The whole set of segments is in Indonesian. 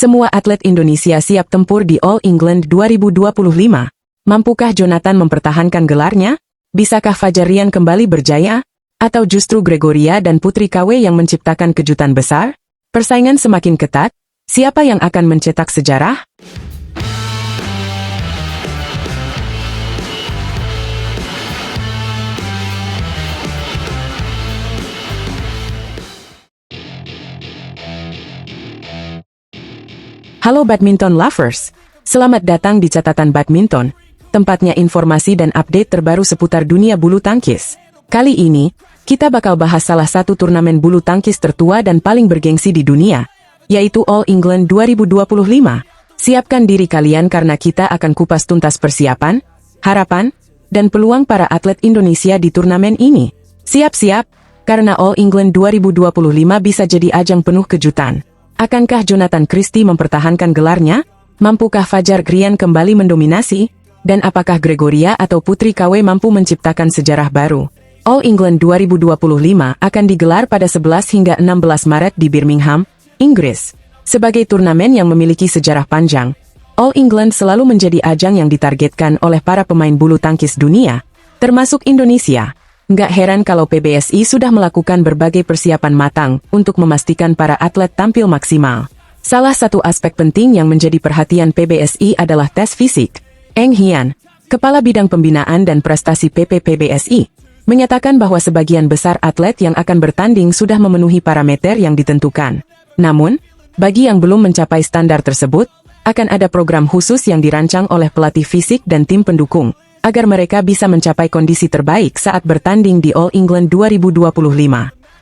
Semua atlet Indonesia siap tempur di All England 2025. Mampukah Jonathan mempertahankan gelarnya? Bisakah Fajar Rian kembali berjaya? Atau justru Gregoria dan Putri KW yang menciptakan kejutan besar? Persaingan semakin ketat. Siapa yang akan mencetak sejarah? Halo badminton lovers, selamat datang di Catatan Badminton, tempatnya informasi dan update terbaru seputar dunia bulu tangkis. Kali ini, kita bakal bahas salah satu turnamen bulu tangkis tertua dan paling bergengsi di dunia, yaitu All England 2025. Siapkan diri kalian karena kita akan kupas tuntas persiapan, harapan, dan peluang para atlet Indonesia di turnamen ini. Siap-siap, karena All England 2025 bisa jadi ajang penuh kejutan. Akankah Jonathan Christie mempertahankan gelarnya? Mampukah Fajar Rian kembali mendominasi? Dan apakah Gregoria atau Putri KW mampu menciptakan sejarah baru? All England 2025 akan digelar pada 11 hingga 16 Maret di Birmingham, Inggris. Sebagai turnamen yang memiliki sejarah panjang, All England selalu menjadi ajang yang ditargetkan oleh para pemain bulu tangkis dunia, termasuk Indonesia. Nggak heran kalau PBSI sudah melakukan berbagai persiapan matang untuk memastikan para atlet tampil maksimal. Salah satu aspek penting yang menjadi perhatian PBSI adalah tes fisik. Eng Hian, Kepala Bidang Pembinaan dan Prestasi PP PBSI, menyatakan bahwa sebagian besar atlet yang akan bertanding sudah memenuhi parameter yang ditentukan. Namun, bagi yang belum mencapai standar tersebut, akan ada program khusus yang dirancang oleh pelatih fisik dan tim pendukung, agar mereka bisa mencapai kondisi terbaik saat bertanding di All England 2025.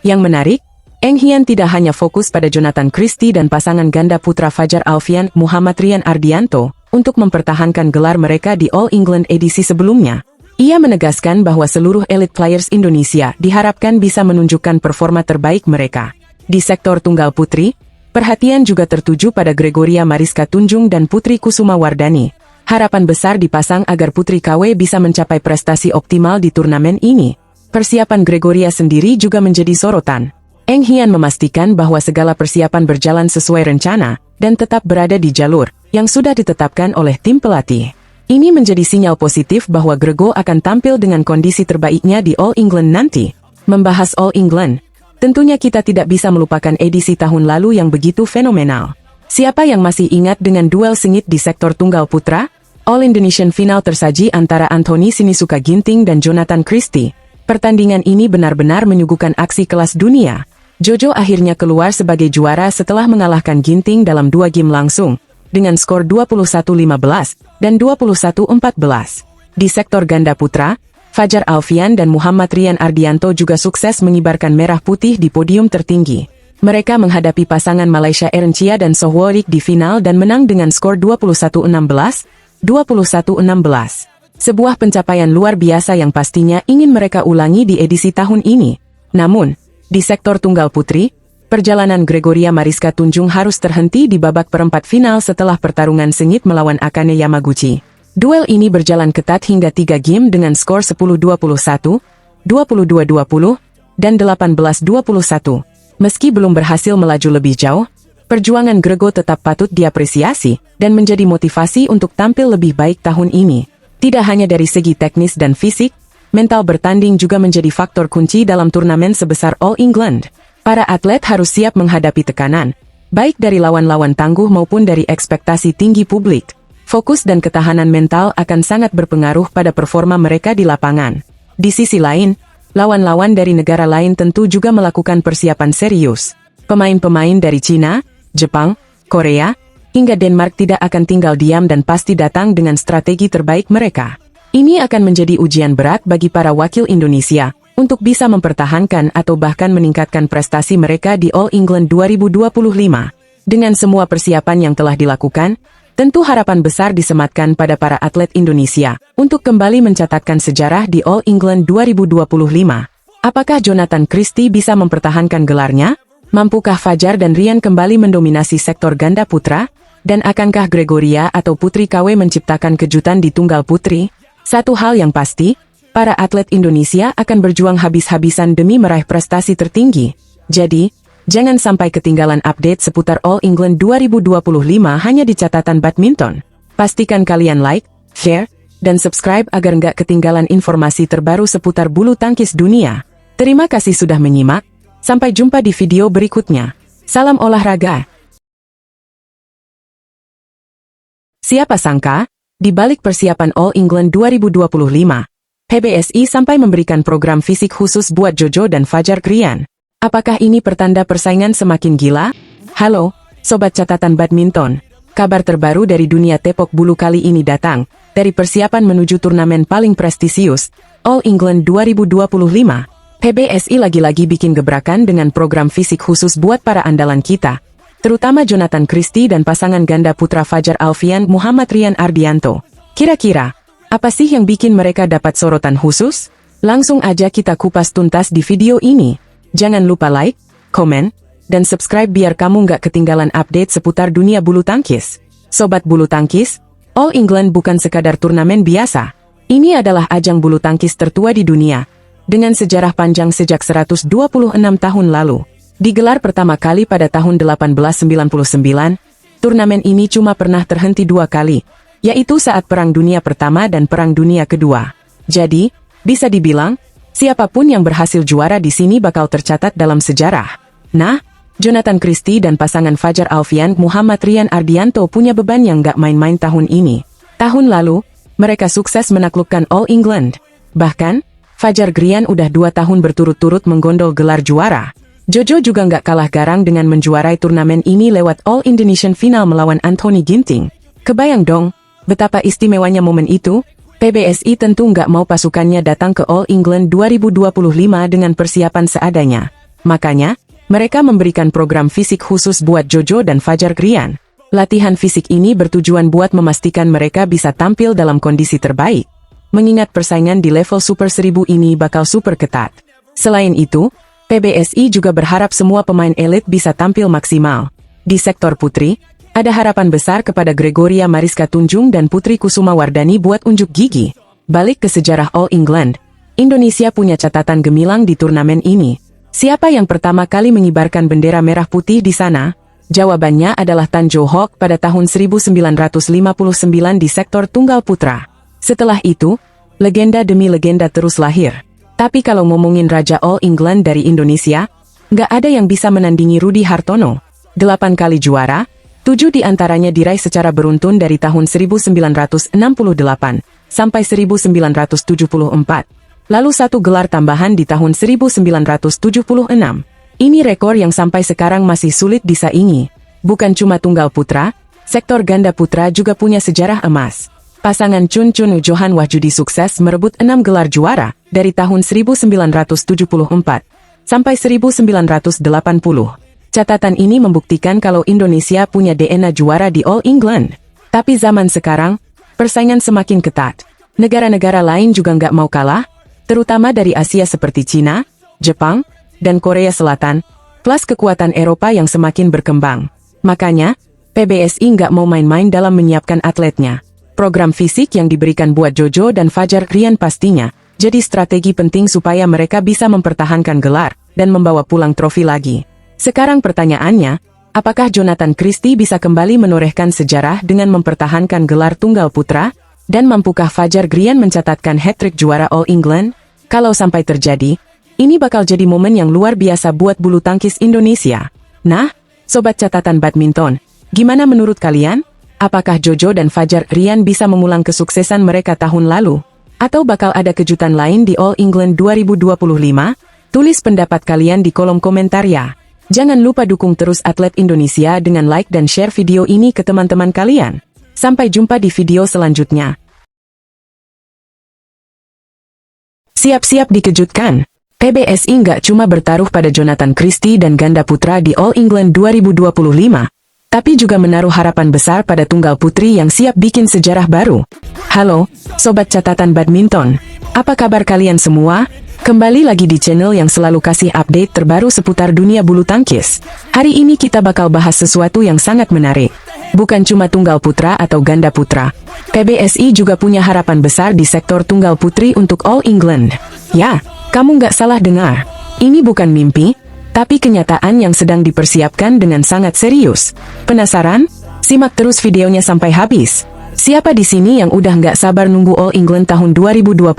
Yang menarik, Eng Hian tidak hanya fokus pada Jonathan Christie dan pasangan ganda putra Fajar Alfian Muhammad Rian Ardianto untuk mempertahankan gelar mereka di All England edisi sebelumnya. Ia menegaskan bahwa seluruh elite players Indonesia diharapkan bisa menunjukkan performa terbaik mereka. Di sektor tunggal putri, perhatian juga tertuju pada Gregoria Mariska Tunjung dan Putri Kusuma Wardani. Harapan besar dipasang agar Putri KW bisa mencapai prestasi optimal di turnamen ini. Persiapan Gregoria sendiri juga menjadi sorotan. Eng Hian memastikan bahwa segala persiapan berjalan sesuai rencana dan tetap berada di jalur yang sudah ditetapkan oleh tim pelatih. Ini menjadi sinyal positif bahwa Grego akan tampil dengan kondisi terbaiknya di All England nanti. Membahas All England, tentunya kita tidak bisa melupakan edisi tahun lalu yang begitu fenomenal. Siapa yang masih ingat dengan duel sengit di sektor tunggal putra? All Indonesian Final tersaji antara Anthony Sinisuka Ginting dan Jonathan Christie. Pertandingan ini benar-benar menyuguhkan aksi kelas dunia. Jojo akhirnya keluar sebagai juara setelah mengalahkan Ginting dalam 2 game langsung, dengan skor 21-15 dan 21-14. Di sektor ganda putra, Fajar Alfian dan Muhammad Rian Ardianto juga sukses mengibarkan merah putih di podium tertinggi. Mereka menghadapi pasangan Malaysia Erencia dan Sohworik di final dan menang dengan skor 21-16, 21-16. Sebuah pencapaian luar biasa yang pastinya ingin mereka ulangi di edisi tahun ini. Namun, di sektor tunggal putri, perjalanan Gregoria Mariska Tunjung harus terhenti di babak perempat final setelah pertarungan sengit melawan Akane Yamaguchi. Duel ini berjalan ketat hingga 3 game dengan skor 10-21, 22-20, dan 18-21. Meski belum berhasil melaju lebih jauh, perjuangan Grego tetap patut diapresiasi dan menjadi motivasi untuk tampil lebih baik tahun ini. Tidak hanya dari segi teknis dan fisik, mental bertanding juga menjadi faktor kunci dalam turnamen sebesar All England. Para atlet harus siap menghadapi tekanan, baik dari lawan-lawan tangguh maupun dari ekspektasi tinggi publik. Fokus dan ketahanan mental akan sangat berpengaruh pada performa mereka di lapangan. Di sisi lain, lawan-lawan dari negara lain tentu juga melakukan persiapan serius. Pemain-pemain dari Cina, Jepang, Korea, hingga Denmark tidak akan tinggal diam dan pasti datang dengan strategi terbaik mereka. Ini akan menjadi ujian berat bagi para wakil Indonesia untuk bisa mempertahankan atau bahkan meningkatkan prestasi mereka di All England 2025. Dengan semua persiapan yang telah dilakukan, tentu harapan besar disematkan pada para atlet Indonesia untuk kembali mencatatkan sejarah di All England 2025. Apakah Jonathan Christie bisa mempertahankan gelarnya? Mampukah Fajar dan Rian kembali mendominasi sektor ganda putra? Dan akankah Gregoria atau Putri KW menciptakan kejutan di tunggal putri? Satu hal yang pasti, para atlet Indonesia akan berjuang habis-habisan demi meraih prestasi tertinggi. Jadi, Jangan sampai ketinggalan update seputar All England 2025 hanya di catatan badminton. Pastikan kalian like, share, dan subscribe agar nggak ketinggalan informasi terbaru seputar bulu tangkis dunia. Terima kasih sudah menyimak. Sampai jumpa di video berikutnya. Salam olahraga. Siapa sangka, di balik persiapan All England 2025, PBSI sampai memberikan program fisik khusus buat Jojo dan Fajar Krian. Apakah ini pertanda persaingan semakin gila? Halo, Sobat Catatan Badminton. Kabar terbaru dari dunia tepok bulu kali ini datang, dari persiapan menuju turnamen paling prestisius, All England 2025. PBSI lagi-lagi bikin gebrakan dengan program fisik khusus buat para andalan kita, terutama Jonathan Christie dan pasangan ganda putra Fajar Alfian Muhammad Rian Ardianto. Kira-kira, apa sih yang bikin mereka dapat sorotan khusus? Langsung aja kita kupas tuntas di video ini. Jangan lupa like, komen, dan subscribe biar kamu nggak ketinggalan update seputar dunia bulu tangkis. Sobat bulu tangkis, All England bukan sekadar turnamen biasa. Ini adalah ajang bulu tangkis tertua di dunia, dengan sejarah panjang sejak 126 tahun lalu. Digelar pertama kali pada tahun 1899, turnamen ini cuma pernah terhenti 2 kali, yaitu saat Perang Dunia Pertama dan Perang Dunia Kedua. Jadi, bisa dibilang, siapapun yang berhasil juara di sini bakal tercatat dalam sejarah. Nah, Jonathan Christie dan pasangan Fajar Alfian Muhammad Rian Ardianto punya beban yang gak main-main tahun ini. Tahun lalu, mereka sukses menaklukkan All England. Bahkan, Fajar Krian udah 2 tahun berturut-turut menggondol gelar juara. Jojo juga nggak kalah garang dengan menjuarai turnamen ini lewat All Indonesian Final melawan Anthony Ginting. Kebayang dong, betapa istimewanya momen itu? PBSI tentu nggak mau pasukannya datang ke All England 2025 dengan persiapan seadanya. Makanya, mereka memberikan program fisik khusus buat Jojo dan Fajar Krian. Latihan fisik ini bertujuan buat memastikan mereka bisa tampil dalam kondisi terbaik, mengingat persaingan di level Super 1000 ini bakal super ketat. Selain itu, PBSI juga berharap semua pemain elit bisa tampil maksimal. Di sektor putri, ada harapan besar kepada Gregoria Mariska Tunjung dan Putri Kusuma Wardani buat unjuk gigi. Balik ke sejarah All England, Indonesia punya catatan gemilang di turnamen ini. Siapa yang pertama kali mengibarkan bendera merah putih di sana? Jawabannya adalah Tan Jo Hock pada tahun 1959 di sektor tunggal putra. Setelah itu, legenda demi legenda terus lahir. Tapi kalau ngomongin Raja All England dari Indonesia, nggak ada yang bisa menandingi Rudy Hartono. 8 kali juara, 7 diantaranya diraih secara beruntun dari tahun 1968 sampai 1974. Lalu 1 gelar tambahan di tahun 1976. Ini rekor yang sampai sekarang masih sulit disaingi. Bukan cuma tunggal putra, sektor ganda putra juga punya sejarah emas. Pasangan Chun Chun Johan Wahjudi sukses merebut 6 gelar juara dari tahun 1974 sampai 1980. Catatan ini membuktikan kalau Indonesia punya DNA juara di All England. Tapi zaman sekarang, persaingan semakin ketat. Negara-negara lain juga nggak mau kalah, terutama dari Asia seperti Cina, Jepang, dan Korea Selatan, plus kekuatan Eropa yang semakin berkembang. Makanya, PBSI nggak mau main-main dalam menyiapkan atletnya. Program fisik yang diberikan buat Jojo dan Fajar Krian pastinya jadi strategi penting supaya mereka bisa mempertahankan gelar dan membawa pulang trofi lagi. Sekarang pertanyaannya, apakah Jonathan Christie bisa kembali menorehkan sejarah dengan mempertahankan gelar tunggal putra? Dan mampukah Fajar Krian mencatatkan hat-trick juara All England? Kalau sampai terjadi, ini bakal jadi momen yang luar biasa buat bulu tangkis Indonesia. Nah, Sobat Catatan Badminton, gimana menurut kalian? Apakah Jojo dan Fajar Krian bisa mengulang kesuksesan mereka tahun lalu? Atau bakal ada kejutan lain di All England 2025? Tulis pendapat kalian di kolom komentar ya. Jangan lupa dukung terus atlet Indonesia dengan like dan share video ini ke teman-teman kalian. Sampai jumpa di video selanjutnya. Siap-siap dikejutkan. PBSI nggak cuma bertaruh pada Jonathan Christie dan ganda putra di All England 2025. Tapi juga menaruh harapan besar pada tunggal putri yang siap bikin sejarah baru. Halo, Sobat Catatan Badminton. Apa kabar kalian semua? Kembali lagi di channel yang selalu kasih update terbaru seputar dunia bulu tangkis. Hari ini kita bakal bahas sesuatu yang sangat menarik. Bukan cuma tunggal putra atau ganda putra. PBSI juga punya harapan besar di sektor tunggal putri untuk All England. Ya, kamu nggak salah dengar. Ini bukan mimpi, tapi kenyataan yang sedang dipersiapkan dengan sangat serius. Penasaran? Simak terus videonya sampai habis. Siapa di sini yang udah nggak sabar nunggu All England tahun 2025?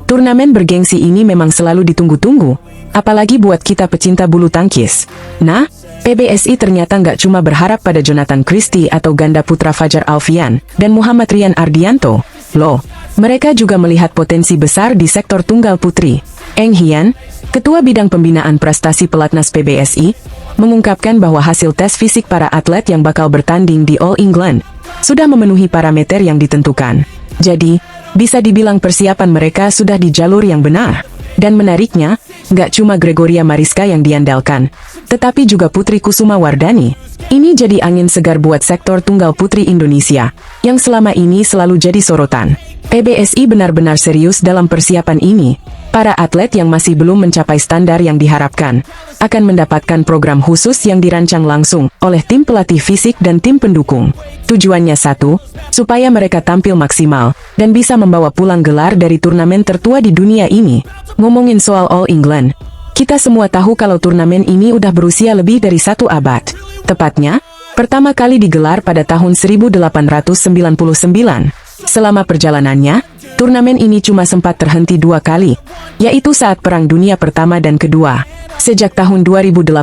Turnamen bergengsi ini memang selalu ditunggu-tunggu, apalagi buat kita pecinta bulu tangkis. Nah, PBSI ternyata nggak cuma berharap pada Jonathan Christie atau ganda putra Fajar Alfian dan Muhammad Rian Ardianto. Loh, mereka juga melihat potensi besar di sektor tunggal putri. Eng Hian, Ketua Bidang Pembinaan Prestasi Pelatnas PBSI, mengungkapkan bahwa hasil tes fisik para atlet yang bakal bertanding di All England sudah memenuhi parameter yang ditentukan. Jadi, bisa dibilang persiapan mereka sudah di jalur yang benar. Dan menariknya, nggak cuma Gregoria Mariska yang diandalkan, tetapi juga Putri Kusuma Wardani. Ini jadi angin segar buat sektor tunggal putri Indonesia, yang selama ini selalu jadi sorotan. PBSI benar-benar serius dalam persiapan ini. Para atlet yang masih belum mencapai standar yang diharapkan, akan mendapatkan program khusus yang dirancang langsung oleh tim pelatih fisik dan tim pendukung. Tujuannya satu, supaya mereka tampil maksimal, dan bisa membawa pulang gelar dari turnamen tertua di dunia ini. Ngomongin soal All England, kita semua tahu kalau turnamen ini udah berusia lebih dari 1 abad. Tepatnya, pertama kali digelar pada tahun 1899. Selama perjalanannya, turnamen ini cuma sempat terhenti 2 kali, yaitu saat Perang Dunia Pertama dan Kedua. Sejak tahun 2018,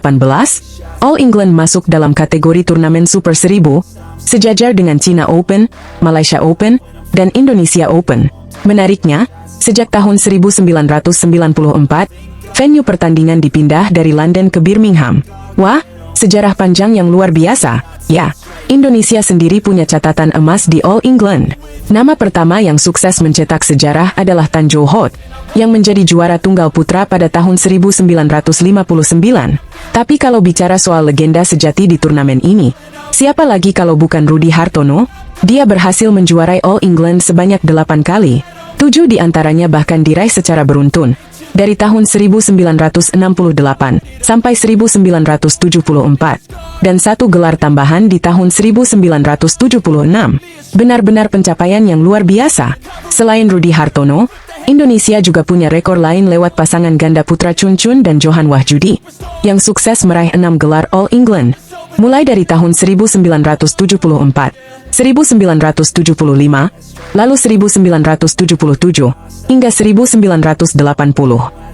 All England masuk dalam kategori turnamen Super 1000, sejajar dengan China Open, Malaysia Open, dan Indonesia Open. Menariknya, sejak tahun 1994, venue pertandingan dipindah dari London ke Birmingham. Wah, sejarah panjang yang luar biasa. Ya, Indonesia sendiri punya catatan emas di All England. Nama pertama yang sukses mencetak sejarah adalah Tan Jo Hot, yang menjadi juara tunggal putra pada tahun 1959. Tapi kalau bicara soal legenda sejati di turnamen ini, siapa lagi kalau bukan Rudy Hartono? Dia berhasil menjuarai All England sebanyak 8 kali. 7 diantaranya bahkan diraih secara beruntun, dari tahun 1968 sampai 1974, dan 1 gelar tambahan di tahun 1976. Benar-benar pencapaian yang luar biasa. Selain Rudy Hartono, Indonesia juga punya rekor lain lewat pasangan ganda putra Chun Chun dan Johan Wahjudi, yang sukses meraih 6 gelar All England. Mulai dari tahun 1974, 1975, lalu 1977, hingga 1980.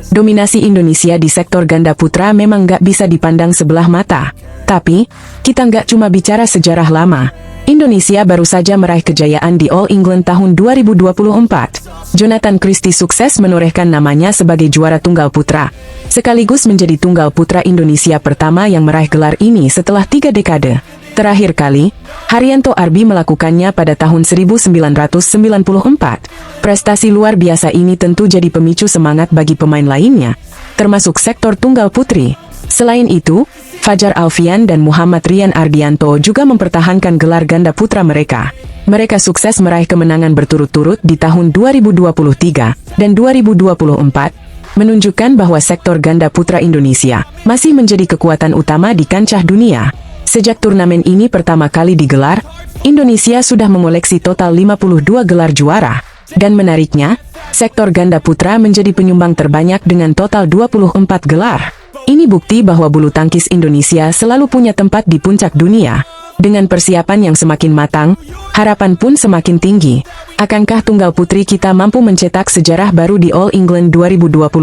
Dominasi Indonesia di sektor ganda putra memang nggak bisa dipandang sebelah mata. Tapi, kita nggak cuma bicara sejarah lama. Indonesia baru saja meraih kejayaan di All England tahun 2024. Jonathan Christie sukses menorehkan namanya sebagai juara tunggal putra, sekaligus menjadi tunggal putra Indonesia pertama yang meraih gelar ini setelah 3 dekade. Terakhir kali, Haryanto Arbi melakukannya pada tahun 1994. Prestasi luar biasa ini tentu jadi pemicu semangat bagi pemain lainnya, termasuk sektor tunggal putri. Selain itu, Fajar Alfian dan Muhammad Rian Ardianto juga mempertahankan gelar ganda putra mereka. Mereka sukses meraih kemenangan berturut-turut di tahun 2023 dan 2024, menunjukkan bahwa sektor ganda putra Indonesia masih menjadi kekuatan utama di kancah dunia. Sejak turnamen ini pertama kali digelar, Indonesia sudah mengoleksi total 52 gelar juara. Dan menariknya, sektor ganda putra menjadi penyumbang terbanyak dengan total 24 gelar. Ini bukti bahwa bulu tangkis Indonesia selalu punya tempat di puncak dunia. Dengan persiapan yang semakin matang, harapan pun semakin tinggi. Akankah tunggal putri kita mampu mencetak sejarah baru di All England 2025?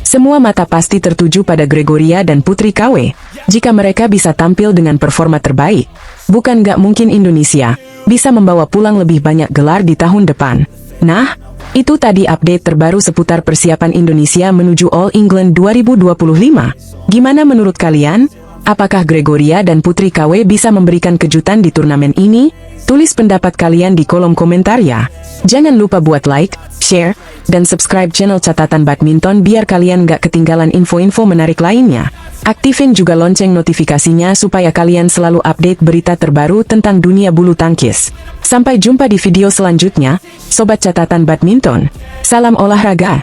Semua mata pasti tertuju pada Gregoria dan Putri KW. Jika mereka bisa tampil dengan performa terbaik, bukan nggak mungkin Indonesia bisa membawa pulang lebih banyak gelar di tahun depan. Nah, itu tadi update terbaru seputar persiapan Indonesia menuju All England 2025. Gimana menurut kalian? Apakah Gregoria dan Putri KW bisa memberikan kejutan di turnamen ini? Tulis pendapat kalian di kolom komentar ya. Jangan lupa buat like, share, dan subscribe channel Catatan Badminton biar kalian gak ketinggalan info-info menarik lainnya. Aktifin juga lonceng notifikasinya supaya kalian selalu update berita terbaru tentang dunia bulu tangkis. Sampai jumpa di video selanjutnya, Sobat Catatan Badminton. Salam olahraga.